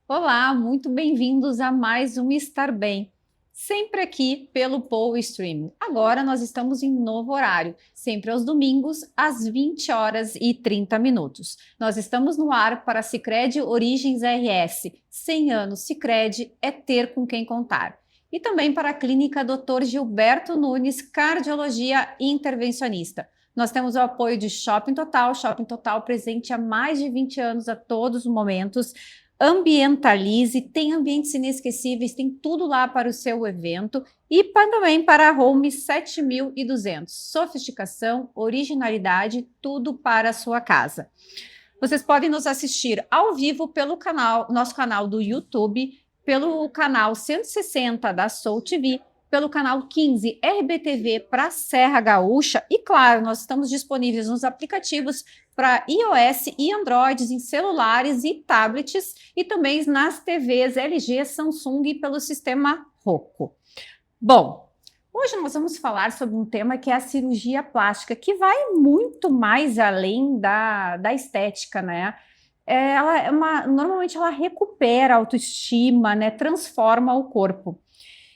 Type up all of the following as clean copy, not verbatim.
Olá, muito bem-vindos a mais um Estar Bem, sempre aqui pelo Poa Stream. Agora nós estamos em novo horário, sempre aos domingos, às 20 horas e 30 minutos. Nós estamos no ar para Sicredi Origens RS. 100 anos Sicredi é ter com quem contar. E também para a Clínica Dr. Gilberto Nunes, Cardiologia Intervencionista. Nós temos o apoio de Shopping Total presente há mais de 20 anos a todos os momentos. Ambientalize, tem ambientes inesquecíveis, tem tudo lá para o seu evento e também para a Home 7200. Sofisticação, originalidade, tudo para a sua casa. Vocês podem nos assistir ao vivo pelo canal, nosso canal do YouTube, pelo canal 160 da Soul TV, pelo canal 15 RBTV para Serra Gaúcha e, claro, nós estamos disponíveis nos aplicativos para iOS e Androids em celulares e tablets e também nas TVs LG, Samsung pelo sistema Roku. Bom, hoje nós vamos falar sobre um tema que é a cirurgia plástica, que vai muito mais além da estética, né? Normalmente ela recupera a autoestima, né? Transforma o corpo.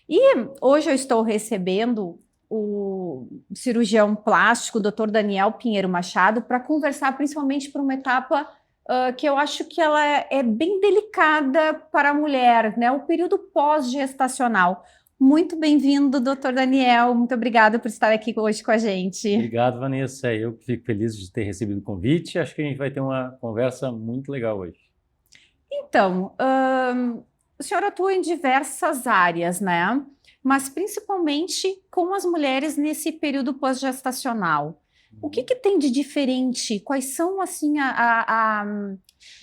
E hoje eu estou recebendo o cirurgião plástico, o Dr. Daniel Pinheiro Machado, para conversar principalmente por uma etapa que eu acho que ela é bem delicada para a mulher, né? O período pós-gestacional. Muito bem-vindo, Dr. Daniel. Muito obrigada por estar aqui hoje com a gente. Obrigado, Vanessa. Eu fico feliz de ter recebido o convite. Acho que a gente vai ter uma conversa muito legal hoje. Então, o senhor atua em diversas áreas, né? Mas principalmente com as mulheres nesse período pós-gestacional. O que tem de diferente? Quais são, assim,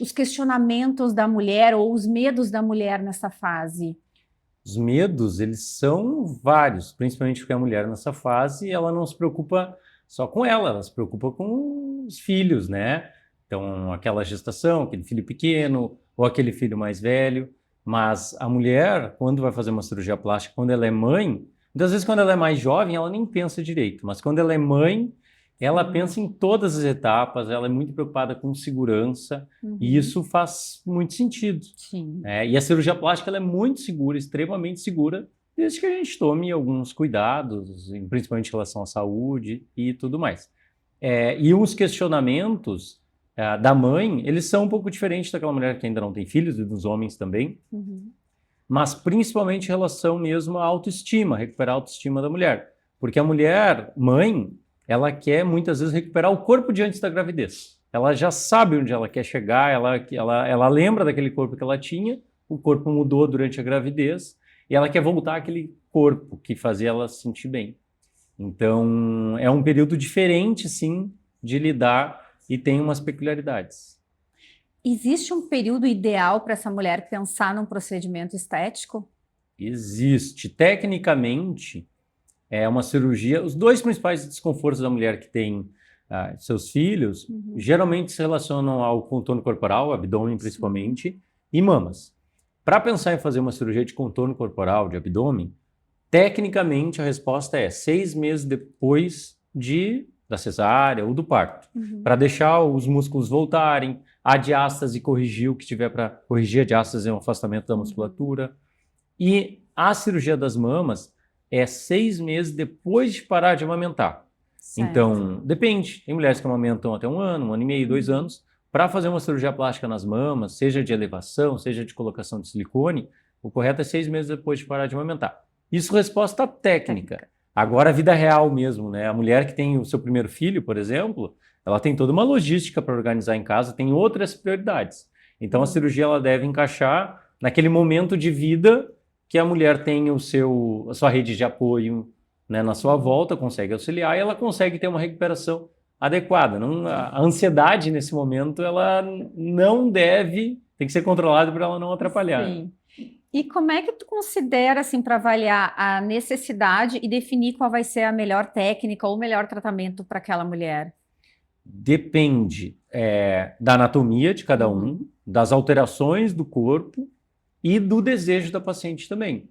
os questionamentos da mulher ou os medos da mulher nessa fase? Os medos, eles são vários, principalmente porque a mulher nessa fase, ela não se preocupa só com ela se preocupa com os filhos, né? Então, aquela gestação, aquele filho pequeno ou aquele filho mais velho. Mas a mulher, quando vai fazer uma cirurgia plástica, quando ela é mãe, muitas vezes quando ela é mais jovem, ela nem pensa direito. Mas quando ela é mãe, ela pensa em todas as etapas, ela é muito preocupada com segurança, e isso faz muito sentido. Sim. E a cirurgia plástica ela é muito segura, extremamente segura, desde que a gente tome alguns cuidados, principalmente em relação à saúde e tudo mais. E os questionamentos da mãe, eles são um pouco diferentes daquela mulher que ainda não tem filhos, e dos homens também, mas principalmente em relação mesmo à autoestima, recuperar a autoestima da mulher. Porque a mulher, mãe, ela quer muitas vezes recuperar o corpo de antes da gravidez. Ela já sabe onde ela quer chegar, ela lembra daquele corpo que ela tinha, o corpo mudou durante a gravidez, e ela quer voltar àquele corpo que fazia ela se sentir bem. Então, é um período diferente, sim, de lidar e tem umas peculiaridades. Existe um período ideal para essa mulher pensar num procedimento estético? Existe. Tecnicamente, é uma cirurgia. Os dois principais desconfortos da mulher que tem seus filhos, geralmente se relacionam ao contorno corporal, abdômen principalmente, e mamas. Para pensar em fazer uma cirurgia de contorno corporal, de abdômen, tecnicamente a resposta é 6 meses depois da cesárea ou do parto, para deixar os músculos voltarem, a diástase corrigir o que tiver para corrigir. A diástase é um afastamento da musculatura. E a cirurgia das mamas é 6 meses depois de parar de amamentar. Certo. Então, depende. Tem mulheres que amamentam até 1 ano, 1 ano e meio, 2 anos. Para fazer uma cirurgia plástica nas mamas, seja de elevação, seja de colocação de silicone, o correto é 6 meses depois de parar de amamentar. Isso resposta técnica. Agora, a vida real mesmo, né? A mulher que tem o seu primeiro filho, por exemplo, ela tem toda uma logística para organizar em casa, tem outras prioridades. Então, a cirurgia ela deve encaixar naquele momento de vida que a mulher tem a sua rede de apoio, né, na sua volta, consegue auxiliar e ela consegue ter uma recuperação adequada. A ansiedade nesse momento, ela não deve, tem que ser controlada para ela não atrapalhar. Sim. E como é que tu considera, assim, para avaliar a necessidade e definir qual vai ser a melhor técnica ou o melhor tratamento para aquela mulher? Depende da anatomia de cada um, das alterações do corpo e do desejo da paciente também.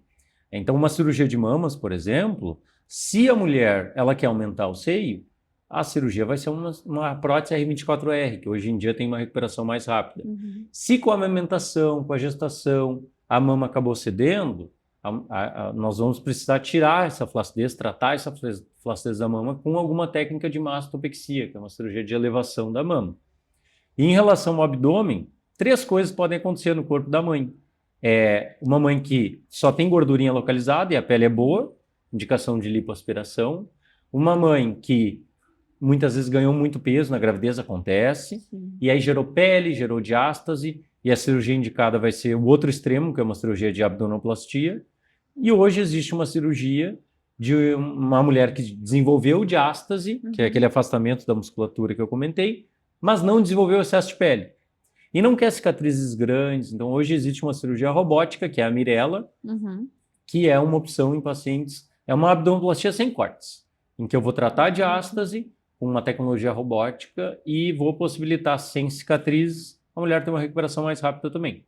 Então, uma cirurgia de mamas, por exemplo, se a mulher ela quer aumentar o seio, a cirurgia vai ser uma prótese R24R, que hoje em dia tem uma recuperação mais rápida. Se com a amamentação, com a gestação, a mama acabou cedendo, nós vamos precisar tirar essa flacidez, tratar essa flacidez da mama com alguma técnica de mastopexia, que é uma cirurgia de elevação da mama. E em relação ao abdômen, 3 coisas podem acontecer no corpo da mãe. Uma mãe que só tem gordurinha localizada e a pele é boa, indicação de lipoaspiração. Uma mãe que muitas vezes ganhou muito peso na gravidez, acontece, e aí gerou pele, gerou diástase, e a cirurgia indicada vai ser o outro extremo, que é uma cirurgia de abdominoplastia. E hoje existe uma cirurgia de uma mulher que desenvolveu diástase, que é aquele afastamento da musculatura que eu comentei, mas não desenvolveu excesso de pele. E não quer cicatrizes grandes. Então, hoje existe uma cirurgia robótica, que é a Mirella, que é uma opção em pacientes... É uma abdominoplastia sem cortes, em que eu vou tratar a diástase com uma tecnologia robótica e vou possibilitar, sem cicatrizes, a mulher ter uma recuperação mais rápida também.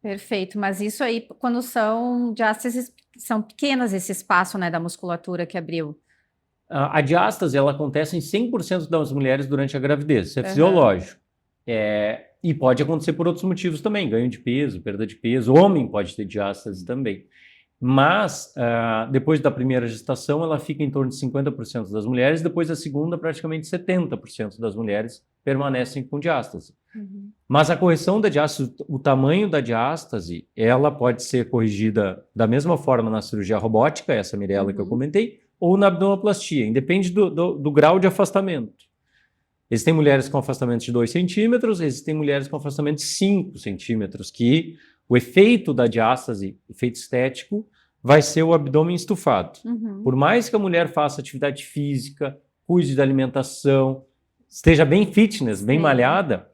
Perfeito, mas isso aí, quando são diástases, são pequenas esse espaço, né, da musculatura que abriu. A diástase, ela acontece em 100% das mulheres durante a gravidez, isso é fisiológico. E pode acontecer por outros motivos também, ganho de peso, perda de peso, homem pode ter diástase também. Mas, depois da primeira gestação, ela fica em torno de 50% das mulheres, depois da segunda, praticamente 70% das mulheres permanecem com diástase. Mas a correção da diástase, o tamanho da diástase, ela pode ser corrigida da mesma forma na cirurgia robótica, essa Mirella que eu comentei, ou na abdominoplastia, independe do grau de afastamento. Existem mulheres com afastamento de 2 centímetros, existem mulheres com afastamento de 5 centímetros, que o efeito da diástase, efeito estético, vai ser o abdômen estufado. Por mais que a mulher faça atividade física, cuide da alimentação, esteja bem fitness, bem malhada,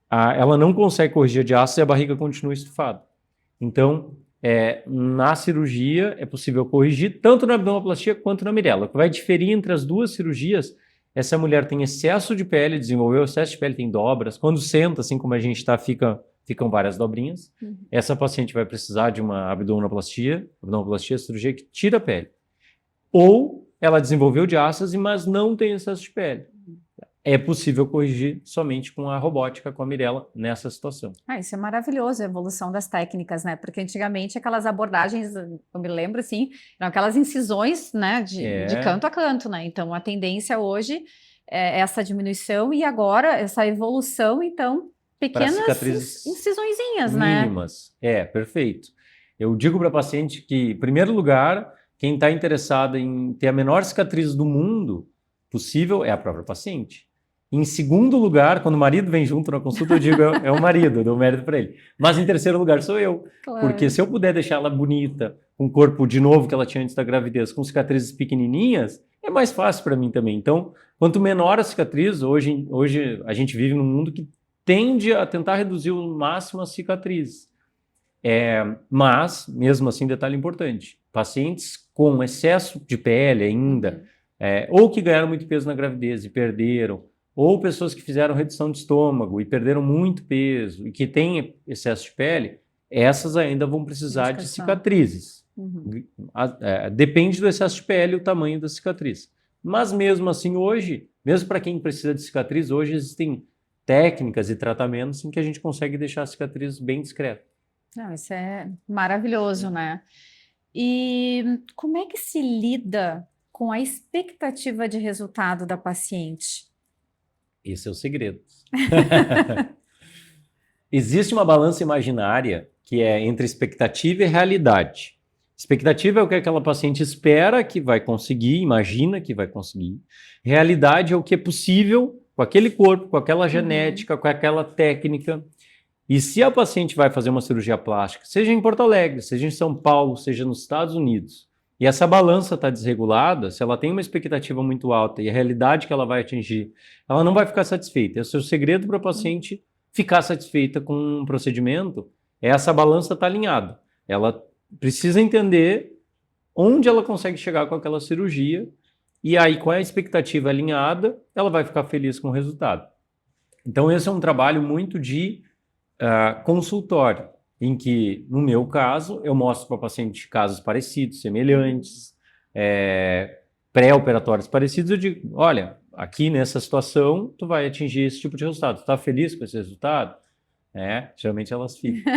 ela não consegue corrigir a diástase e a barriga continua estufada. Então, na cirurgia é possível corrigir tanto na abdominoplastia quanto na Mirella. O que vai diferir entre as duas cirurgias é se a mulher tem excesso de pele, desenvolveu excesso de pele, tem dobras. Quando senta, assim como a gente está, ficam várias dobrinhas. Essa paciente vai precisar de uma abdominoplastia. Abdominoplastia é a cirurgia que tira a pele. Ou ela desenvolveu diástase, mas não tem excesso de pele. É possível corrigir somente com a robótica, com a Mirella, nessa situação. Isso é maravilhoso, a evolução das técnicas, né? Porque antigamente aquelas abordagens, eu me lembro assim, eram aquelas incisões, né, de canto a canto, né? Então a tendência hoje é essa diminuição e agora essa evolução, então, pequenas incisõezinhas, mínimas, né? Perfeito. Eu digo para a paciente que, em primeiro lugar, quem está interessado em ter a menor cicatriz do mundo possível é a própria paciente. Em segundo lugar, quando o marido vem junto na consulta, eu digo é o marido, eu dou mérito para ele. Mas em terceiro lugar sou eu. Claro. Porque se eu puder deixar ela bonita, com o corpo de novo que ela tinha antes da gravidez, com cicatrizes pequenininhas, é mais fácil para mim também. Então, quanto menor a cicatriz, hoje a gente vive num mundo que tende a tentar reduzir o máximo as cicatrizes. Mas, mesmo assim, detalhe importante, pacientes com excesso de pele ainda, ou que ganharam muito peso na gravidez e perderam, ou pessoas que fizeram redução de estômago e perderam muito peso e que têm excesso de pele, essas ainda vão precisar de cicatrizes. Depende do excesso de pele e o tamanho da cicatriz. Mas mesmo assim hoje, mesmo para quem precisa de cicatriz, hoje existem técnicas e tratamentos em que a gente consegue deixar a cicatriz bem discreta. Não, isso é maravilhoso, né? E como é que se lida com a expectativa de resultado da paciente? Esse é o segredo. Existe uma balança imaginária que é entre expectativa e realidade. Expectativa é o que aquela paciente espera que vai conseguir, imagina que vai conseguir. Realidade é o que é possível com aquele corpo, com aquela genética, com aquela técnica. E se a paciente vai fazer uma cirurgia plástica, seja em Porto Alegre, seja em São Paulo, seja nos Estados Unidos, e essa balança está desregulada, se ela tem uma expectativa muito alta e a realidade que ela vai atingir, ela não vai ficar satisfeita. Esse é o segredo para a paciente ficar satisfeita com um procedimento, essa balança está alinhada. Ela precisa entender onde ela consegue chegar com aquela cirurgia e aí, com a expectativa alinhada, ela vai ficar feliz com o resultado. Então, esse é um trabalho muito de consultório. em que, no meu caso, eu mostro para o paciente casos parecidos, semelhantes, pré-operatórios parecidos, eu digo, olha, aqui nessa situação, tu vai atingir esse tipo de resultado. Tu está feliz com esse resultado? Geralmente elas ficam.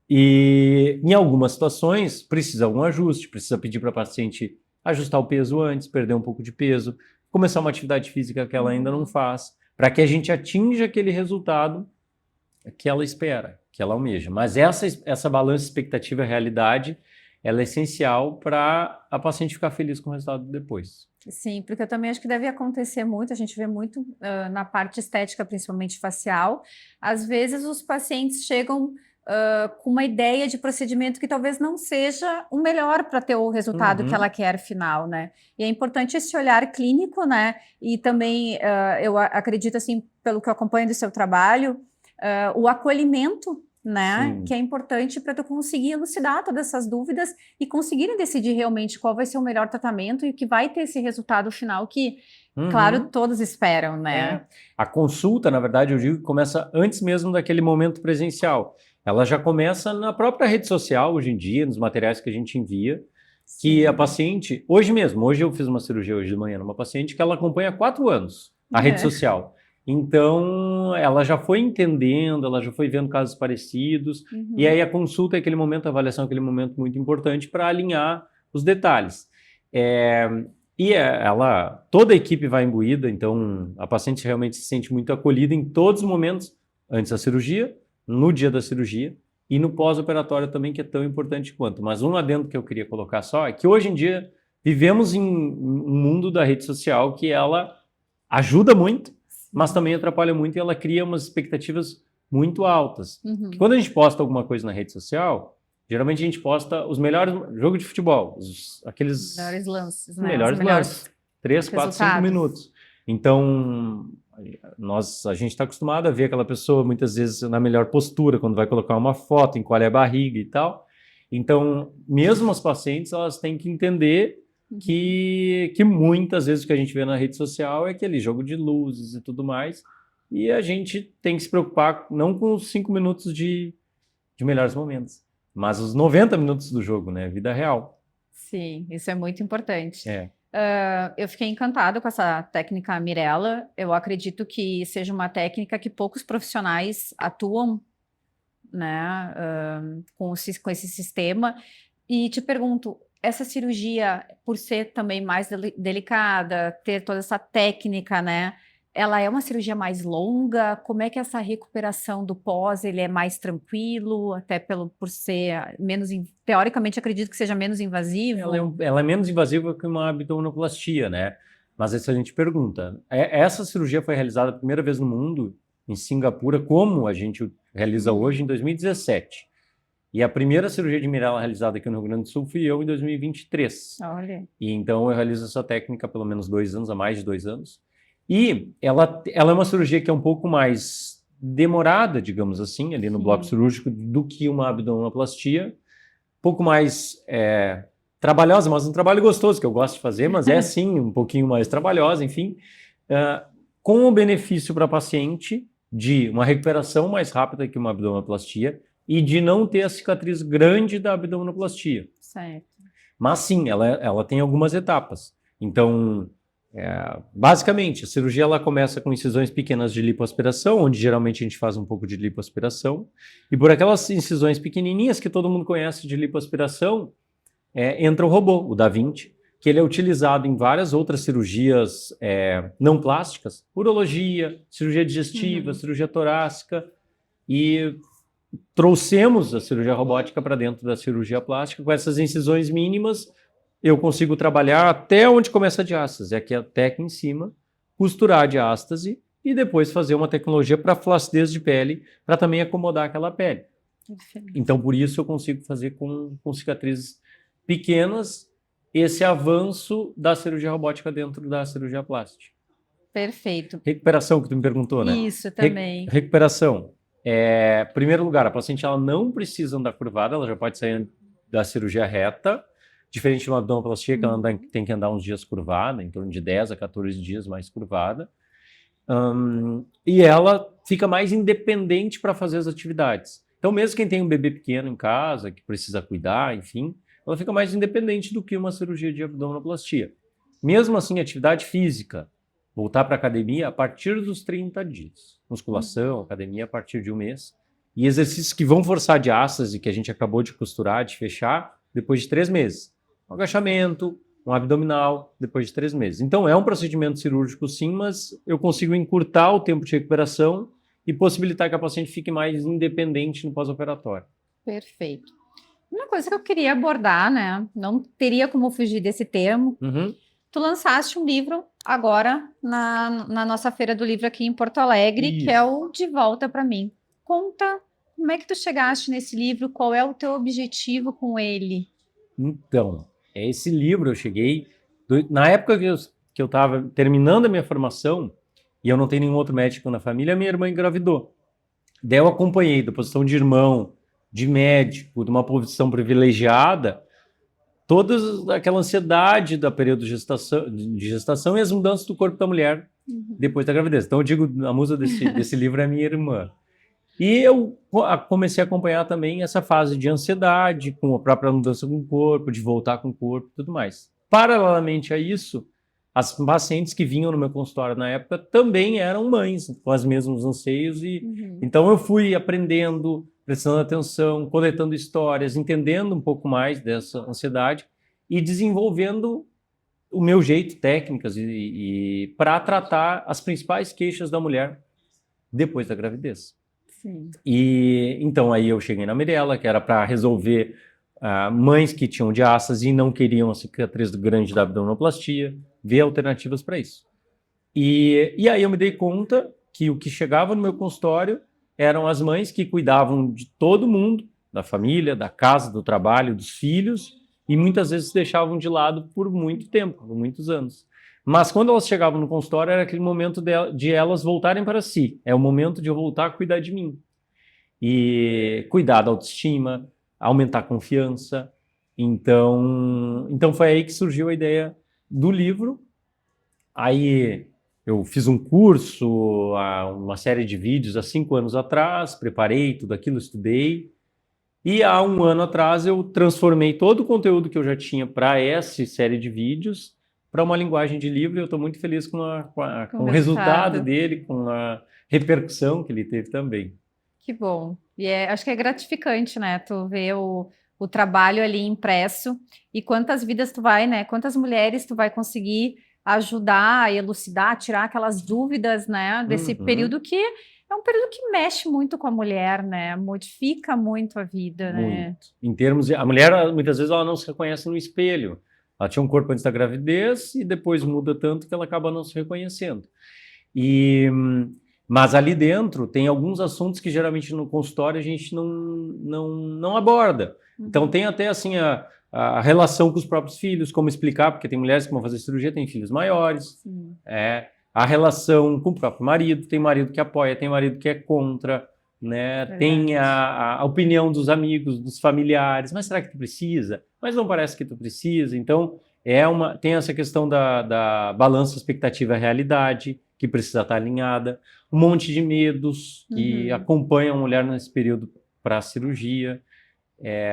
E em algumas situações, precisa algum ajuste, precisa pedir para a paciente ajustar o peso antes, perder um pouco de peso, começar uma atividade física que ela ainda não faz, para que a gente atinja aquele resultado que ela espera, que ela almeja. Mas essa balança expectativa e realidade, ela é essencial para a paciente ficar feliz com o resultado depois. Sim, porque eu também acho que deve acontecer muito, a gente vê muito na parte estética, principalmente facial. Às vezes os pacientes chegam com uma ideia de procedimento que talvez não seja o melhor para ter o resultado que ela quer final, né? E é importante esse olhar clínico, né? E também eu acredito, assim, pelo que eu acompanho do seu trabalho, o acolhimento, né? Sim. Que é importante para tu conseguir elucidar todas essas dúvidas e conseguirem decidir realmente qual vai ser o melhor tratamento e que vai ter esse resultado final que, claro, todos esperam, né? A consulta, na verdade, eu digo que começa antes mesmo daquele momento presencial. Ela já começa na própria rede social, hoje em dia, nos materiais que a gente envia, que a paciente, hoje eu fiz uma cirurgia hoje de manhã numa paciente que ela acompanha há 4 anos a rede social. Então, ela já foi entendendo, ela já foi vendo casos parecidos, e aí a consulta é aquele momento, a avaliação é aquele momento muito importante para alinhar os detalhes. Toda a equipe vai imbuída, então a paciente realmente se sente muito acolhida em todos os momentos, antes da cirurgia, no dia da cirurgia e no pós-operatório também, que é tão importante quanto. Mas um adendo que eu queria colocar só é que hoje em dia vivemos em um mundo da rede social que ela ajuda muito, mas também atrapalha muito e ela cria umas expectativas muito altas. Quando a gente posta alguma coisa na rede social, geralmente a gente posta os melhores jogos de futebol, aqueles melhores lances, né? melhores lances, 3, 4, 5 minutos. Então, a gente está acostumado a ver aquela pessoa muitas vezes na melhor postura, quando vai colocar uma foto, encolhe a barriga e tal. Então, mesmo as pacientes, elas têm que entender que muitas vezes o que a gente vê na rede social é aquele jogo de luzes e tudo mais, e a gente tem que se preocupar não com os 5 minutos de melhores momentos, mas os 90 minutos do jogo, né? Vida real. Sim, isso é muito importante. É. Eu fiquei encantada com essa técnica Mirella. Eu acredito que seja uma técnica que poucos profissionais atuam, né, com esse sistema. E te pergunto, essa cirurgia, por ser também mais delicada, ter toda essa técnica, né? Ela é uma cirurgia mais longa? Como é que essa recuperação do pós, ele é mais tranquilo, até por ser menos, teoricamente acredito que seja menos invasivo? Ela é menos invasiva que uma abdominoplastia, né? Mas essa a gente pergunta. Essa cirurgia foi realizada a primeira vez no mundo, em Singapura, como a gente realiza hoje, em 2017. E a primeira cirurgia de Mirella realizada aqui no Rio Grande do Sul fui eu em 2023. Olha. E então eu realizo essa técnica há pelo menos 2 anos, há mais de 2 anos. E ela é uma cirurgia que é um pouco mais demorada, digamos assim, ali no bloco cirúrgico, do que uma abdominoplastia. Um pouco mais trabalhosa, mas um trabalho gostoso, que eu gosto de fazer, mas é sim um pouquinho mais trabalhosa, enfim, com o benefício para a paciente de uma recuperação mais rápida que uma abdominoplastia e de não ter a cicatriz grande da abdominoplastia. Certo. Mas sim, ela tem algumas etapas. Então, basicamente, a cirurgia ela começa com incisões pequenas de lipoaspiração, onde geralmente a gente faz um pouco de lipoaspiração, e por aquelas incisões pequenininhas que todo mundo conhece de lipoaspiração, entra o robô, o Da Vinci, que ele é utilizado em várias outras cirurgias não plásticas, urologia, cirurgia digestiva, cirurgia torácica, e trouxemos a cirurgia robótica para dentro da cirurgia plástica. Com essas incisões mínimas, eu consigo trabalhar até onde começa a diástase, aqui até aqui em cima, costurar a diástase e depois fazer uma tecnologia para flacidez de pele, para também acomodar aquela pele. Então, por isso eu consigo fazer com cicatrizes pequenas esse avanço da cirurgia robótica dentro da cirurgia plástica. Perfeito. Recuperação, que tu me perguntou, né? Isso também. Recuperação. Em primeiro lugar, a paciente ela não precisa andar curvada, ela já pode sair da cirurgia reta, diferente de uma abdominoplastia, que ela tem que andar uns dias curvada, em torno de 10 a 14 dias mais curvada. E ela fica mais independente para fazer as atividades. Então, mesmo quem tem um bebê pequeno em casa, que precisa cuidar, enfim, ela fica mais independente do que uma cirurgia de abdominoplastia. Mesmo assim, atividade física, voltar para a academia a partir dos 30 dias. Musculação, academia a partir de um mês. E exercícios que vão forçar diástase, que a gente acabou de costurar, de fechar, depois de 3 meses. Um agachamento, um abdominal, depois de 3 meses. Então, é um procedimento cirúrgico, sim, mas eu consigo encurtar o tempo de recuperação e possibilitar que a paciente fique mais independente no pós-operatório. Perfeito. Uma coisa que eu queria abordar, né? Não teria como fugir desse termo. Tu lançaste um livro agora na nossa Feira do Livro aqui em Porto Alegre, que é o De Volta para Mim. Conta como é que tu chegaste nesse livro, qual é o teu objetivo com ele? Então, esse livro eu cheguei... Na época que eu estava terminando a minha formação, e eu não tenho nenhum outro médico na família, minha irmã engravidou. Daí eu acompanhei da posição de irmão, de médico, de uma posição privilegiada, toda aquela ansiedade do período de gestação e as mudanças do corpo da mulher depois da gravidez. Então eu digo, a musa desse livro é minha irmã. E eu comecei a acompanhar também essa fase de ansiedade, com a própria mudança com o corpo, de voltar com o corpo e tudo mais. Paralelamente a isso, as pacientes que vinham no meu consultório na época também eram mães, com os mesmos anseios. Então eu fui aprendendo, prestando atenção, coletando histórias, entendendo um pouco mais dessa ansiedade e desenvolvendo o meu jeito, técnicas e para tratar as principais queixas da mulher depois da gravidez. Sim. E então aí eu cheguei na Mirella, que era para resolver mães que tinham diástase e não queriam a cicatriz grande da abdominoplastia, ver alternativas para isso. E aí eu me dei conta que o que chegava no meu consultório eram as mães que cuidavam de todo mundo, da família, da casa, do trabalho, dos filhos, e muitas vezes deixavam de lado por muito tempo, por muitos anos. Mas quando elas chegavam no consultório, era aquele momento de elas voltarem para si. É o momento de eu voltar a cuidar de mim. E cuidar da autoestima, aumentar a confiança. Então foi aí que surgiu a ideia do livro. Aí eu fiz um curso, uma série de vídeos há 5 anos atrás, preparei tudo aquilo, estudei. E há 1 ano atrás eu transformei todo o conteúdo que eu já tinha para essa série de vídeos para uma linguagem de livro, e eu estou muito feliz com o resultado dele, com a repercussão que ele teve também. Que bom. E acho que é gratificante, né? Tu ver o trabalho ali impresso e quantas vidas tu vai, né? Quantas mulheres tu vai conseguir ajudar, elucidar, tirar aquelas dúvidas, né? Desse período que é um período que mexe muito com a mulher, né? Modifica muito a vida, né? Muito. Em termos de... A mulher, muitas vezes, ela não se reconhece no espelho. Ela tinha um corpo antes da gravidez e depois muda tanto que ela acaba não se reconhecendo. Mas ali dentro tem alguns assuntos que geralmente no consultório a gente não aborda. Então tem até assim a relação com os próprios filhos, como explicar, porque tem mulheres que vão fazer cirurgia, têm filhos maiores. A relação com o próprio marido, tem marido que apoia, tem marido que é contra, né? Tem a opinião dos amigos, dos familiares, mas será que tu precisa? Mas não parece que tu precisa. Então tem essa questão da balança expectativa-realidade, que precisa estar alinhada, um monte de medos que acompanham a mulher nesse período para a cirurgia,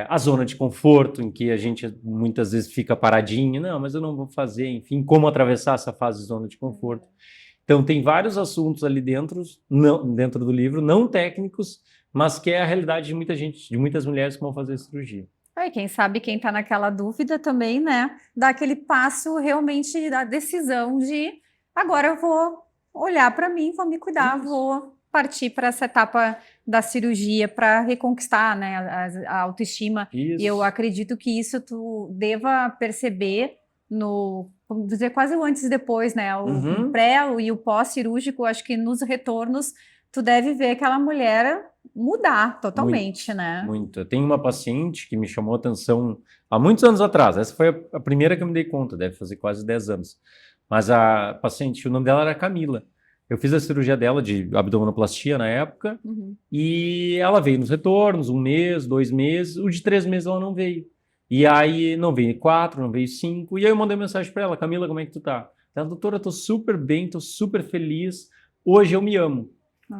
a zona de conforto, em que a gente muitas vezes fica paradinho, não, mas eu não vou fazer, enfim, como atravessar essa fase de zona de conforto. Então tem vários assuntos ali dentro do livro, não técnicos, mas que é a realidade de muita gente, de muitas mulheres que vão fazer cirurgia. E quem sabe quem está naquela dúvida também, né, dá aquele passo realmente da decisão de agora eu vou olhar para mim, vou me cuidar, vou partir para essa etapa da cirurgia para reconquistar, né, a autoestima. Isso. E eu acredito que isso tu deva perceber vamos dizer, quase o antes e depois, né, o pré e o pós-cirúrgico. Acho que nos retornos tu deve ver aquela mulher mudar totalmente, muito, né? Muito. Eu tenho uma paciente que me chamou a atenção há muitos anos atrás. Essa foi a primeira que eu me dei conta, deve fazer quase 10 anos. Mas a paciente, o nome dela era Camila. Eu fiz a cirurgia dela de abdominoplastia na época e ela veio nos retornos, 1 mês, 2 meses. O de 3 meses ela não veio. E aí não veio 4, não veio 5. E aí eu mandei mensagem para ela: Camila, como é que tu tá? Ela: doutora, eu tô super bem, tô super feliz. Hoje eu me amo.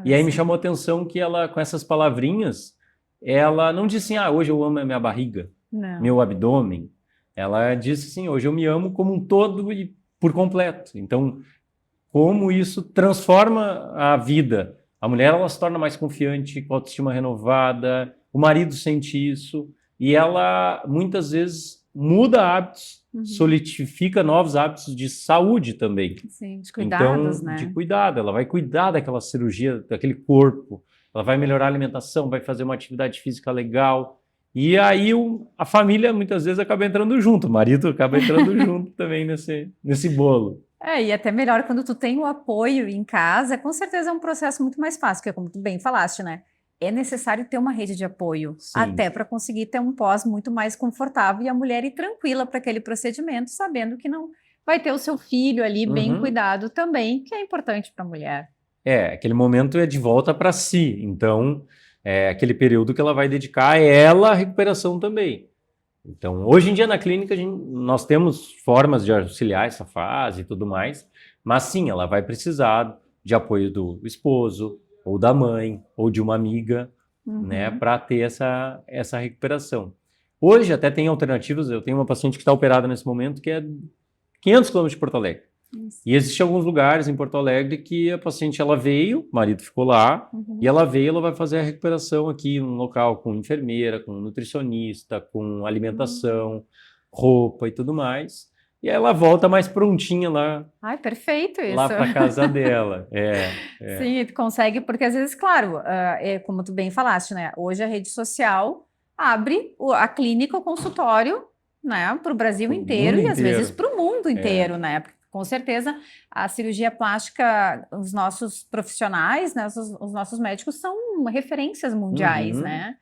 E aí me chamou a atenção que ela, com essas palavrinhas, ela não disse assim, hoje eu amo a minha barriga, Não. meu abdômen. Ela disse assim, hoje eu me amo como um todo e por completo. Então, como isso transforma a vida. A mulher, ela se torna mais confiante, com autoestima renovada, o marido sente isso, e ela, muitas vezes, muda hábitos, solidifica novos hábitos de saúde também. Sim, de cuidados, Então, né? de cuidado, ela vai cuidar daquela cirurgia, daquele corpo, ela vai melhorar a alimentação, vai fazer uma atividade física legal, e aí a família, muitas vezes, acaba entrando junto, o marido acaba entrando junto também nesse bolo. E até melhor quando tu tem o apoio em casa, com certeza é um processo muito mais fácil, porque como tu bem falaste, né? É necessário ter uma rede de apoio, Sim. até para conseguir ter um pós muito mais confortável e a mulher ir tranquila para aquele procedimento, sabendo que não vai ter o seu filho ali bem cuidado também, que é importante para a mulher. Aquele momento é de volta para si, então é aquele período que ela vai dedicar a ela a recuperação também. Então, hoje em dia na clínica nós temos formas de auxiliar essa fase e tudo mais, mas sim, ela vai precisar de apoio do esposo, ou da mãe, ou de uma amiga, né, para ter essa recuperação. Hoje até tem alternativas, eu tenho uma paciente que está operada nesse momento que é 500 km de Porto Alegre. Isso. E existem alguns lugares em Porto Alegre que a paciente ela veio, o marido ficou lá, e ela veio, ela vai fazer a recuperação aqui num local com enfermeira, com nutricionista, com alimentação, roupa e tudo mais. E aí ela volta mais prontinha lá. Ai, perfeito isso. Lá para casa dela. Sim, tu consegue, porque às vezes, claro, como tu bem falaste, né? Hoje a rede social abre a clínica, o consultório, né, para o Brasil inteiro e às vezes para o mundo inteiro, né? Porque, com certeza, a cirurgia plástica, os nossos profissionais, né, os nossos médicos são referências mundiais, né?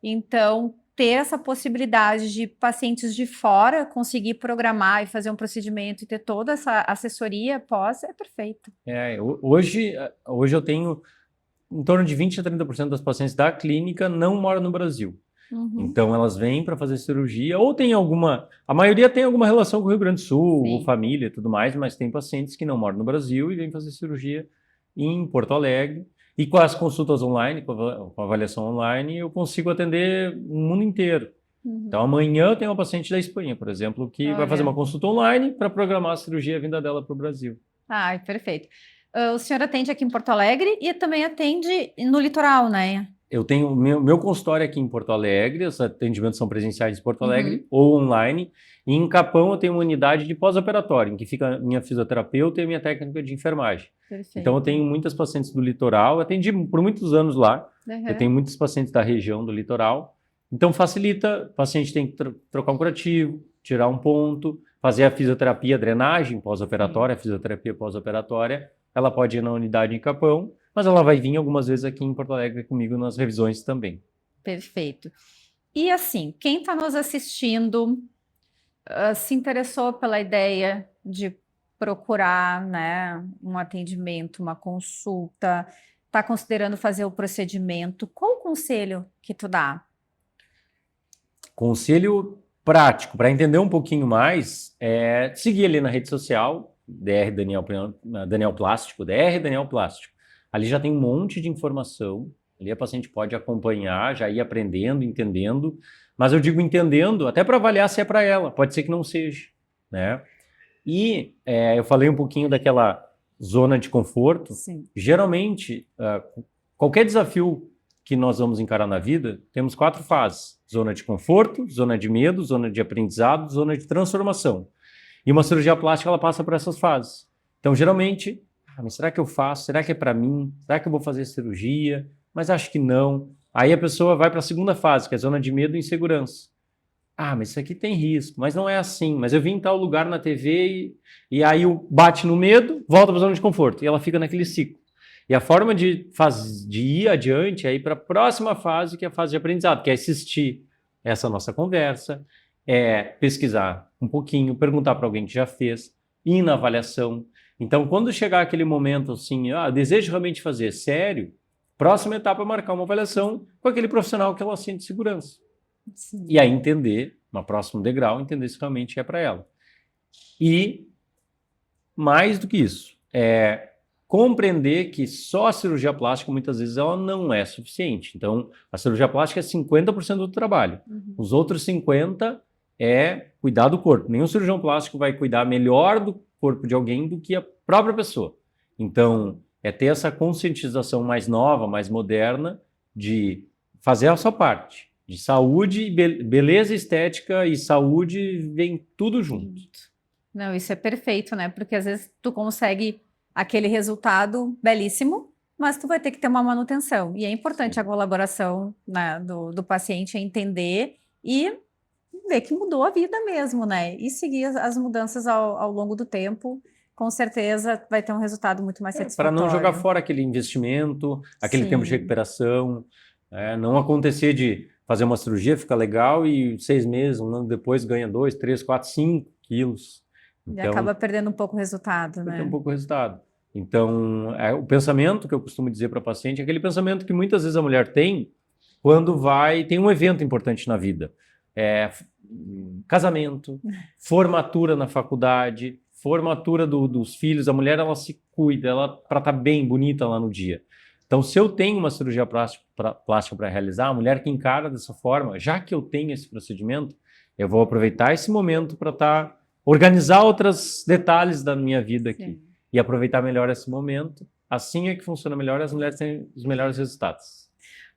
Então, ter essa possibilidade de pacientes de fora conseguir programar e fazer um procedimento e ter toda essa assessoria pós é perfeito. Hoje eu tenho em torno de 20 a 30% das pacientes da clínica não moram no Brasil. Então elas vêm para fazer cirurgia, ou tem a maioria tem alguma relação com o Rio Grande do Sul, ou família e tudo mais, mas tem pacientes que não moram no Brasil e vêm fazer cirurgia em Porto Alegre. E com as consultas online, com a avaliação online, eu consigo atender o mundo inteiro. Então amanhã eu tenho uma paciente da Espanha, por exemplo, que vai fazer uma consulta online para programar a cirurgia e a vinda dela para o Brasil. Ai, perfeito. O senhor atende aqui em Porto Alegre e também atende no litoral, né? Eu tenho meu consultório aqui em Porto Alegre, os atendimentos são presenciais em Porto Alegre ou online. E em Capão eu tenho uma unidade de pós-operatório, em que fica minha fisioterapeuta e a minha técnica de enfermagem. Perfeito. Então eu tenho muitas pacientes do litoral, eu atendi por muitos anos lá, eu tenho muitos pacientes da região do litoral. Então facilita, o paciente tem que trocar um curativo, tirar um ponto, fazer a fisioterapia, a drenagem pós-operatória, a fisioterapia pós-operatória. Ela pode ir na unidade em Capão, mas ela vai vir algumas vezes aqui em Porto Alegre comigo nas revisões também. Perfeito. E assim, quem está nos assistindo se interessou pela ideia de procurar, né, um atendimento, uma consulta, está considerando fazer o procedimento, qual o conselho que tu dá? Conselho prático, para entender um pouquinho mais, é seguir ali na rede social, Daniel Plástico, DR Daniel Plástico. Ali já tem um monte de informação, ali a paciente pode acompanhar, já ir aprendendo, entendendo, mas eu digo entendendo até para avaliar se é para ela, pode ser que não seja, né? E eu falei um pouquinho daquela zona de conforto. Sim. Geralmente, qualquer desafio que nós vamos encarar na vida, temos 4 fases: zona de conforto, zona de medo, zona de aprendizado, zona de transformação. E uma cirurgia plástica, ela passa por essas fases. Então, geralmente, mas será que eu faço? Será que é para mim? Será que eu vou fazer cirurgia? Mas acho que não. Aí a pessoa vai para a segunda fase, que é a zona de medo e insegurança. Mas isso aqui tem risco, mas não é assim. Mas eu vim em tal lugar na TV e aí bate no medo, volta para a zona de conforto. E ela fica naquele ciclo. E a forma de ir adiante é ir para a próxima fase, que é a fase de aprendizado, que é assistir essa nossa conversa, pesquisar um pouquinho, perguntar para alguém que já fez, ir na avaliação. Então, quando chegar aquele momento assim, desejo realmente fazer sério, próxima etapa é marcar uma avaliação com aquele profissional que ela sente segurança. Sim. E aí entender, no próximo degrau, entender se realmente é para ela. E, mais do que isso, compreender que só a cirurgia plástica, muitas vezes, ela não é suficiente. Então, a cirurgia plástica é 50% do trabalho. Os outros 50% é cuidar do corpo. Nenhum cirurgião plástico vai cuidar melhor do corpo de alguém do que a própria pessoa. Então, é ter essa conscientização mais nova, mais moderna, de fazer a sua parte. De saúde, beleza estética e saúde vem tudo junto. Não, isso é perfeito, né? Porque às vezes tu consegue aquele resultado belíssimo, mas tu vai ter que ter uma manutenção. E é importante a colaboração, né, do paciente entender e ver que mudou a vida mesmo, né? E seguir as mudanças ao longo do tempo, com certeza vai ter um resultado muito mais Para satisfatório. não jogar fora aquele investimento, aquele tempo de recuperação, não acontecer de fazer uma cirurgia, fica legal e 6 meses, um ano depois ganha 2, 3, 4, 5 quilos. Então, e acaba perdendo um pouco o resultado, né? Perde um pouco o resultado. Então, o pensamento que eu costumo dizer para a paciente é aquele pensamento que muitas vezes a mulher tem quando tem um evento importante na vida. Casamento, formatura na faculdade, formatura dos filhos. A mulher, ela se cuida para estar bem, bonita lá no dia. Então, se eu tenho uma cirurgia plástica para realizar, a mulher que encara dessa forma, já que eu tenho esse procedimento, eu vou aproveitar esse momento para organizar outros detalhes da minha vida aqui. Sim. E aproveitar melhor esse momento. Assim é que funciona melhor e as mulheres têm os melhores resultados.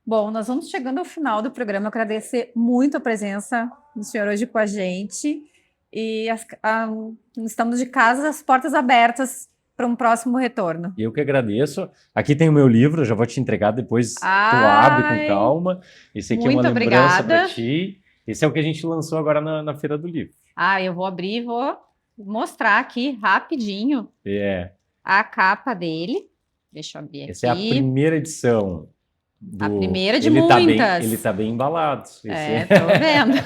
Bom, nós vamos chegando ao final do programa. Eu agradecer muito a presença do senhor hoje com a gente. E estamos de casa, as portas abertas para um próximo retorno. Eu que agradeço. Aqui tem o meu livro, eu já vou te entregar depois. Tu abre com calma. Esse aqui é uma lembrança para ti. Esse é o que a gente lançou agora na Feira do Livro. Eu vou abrir e vou mostrar aqui rapidinho a capa dele. Deixa eu abrir aqui. Essa é a primeira edição. A primeira de muitas. Ele tá bem embalado. Tô vendo.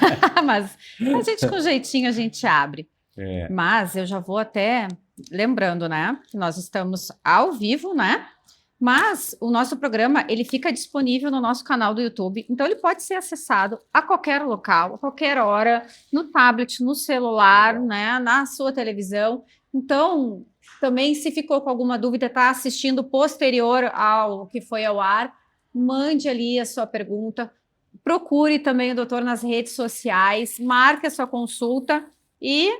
Mas a gente, com jeitinho, a gente abre. Mas eu já vou até lembrando, né? Que nós estamos ao vivo, né? Mas o nosso programa, ele fica disponível no nosso canal do YouTube. Então, ele pode ser acessado a qualquer local, a qualquer hora, no tablet, no celular, né? Na sua televisão. Então, também, se ficou com alguma dúvida, está assistindo posterior ao que foi ao ar, mande ali a sua pergunta, procure também o doutor nas redes sociais, marque a sua consulta e,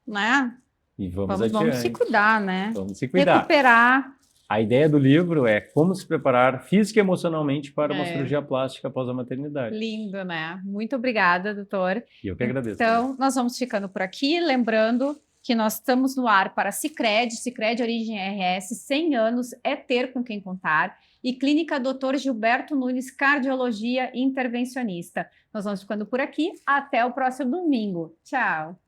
né? E vamos se cuidar, né? Vamos se cuidar. Recuperar. A ideia do livro é como se preparar física e emocionalmente para uma cirurgia plástica após a maternidade. Lindo, né? Muito obrigada, doutor. E eu que agradeço. Então, nós vamos ficando por aqui, lembrando que nós estamos no ar para Sicredi Origem RS, 100 anos é ter com quem contar, e Clínica Dr. Gilberto Nunes, Cardiologia Intervencionista. Nós vamos ficando por aqui, até o próximo domingo. Tchau!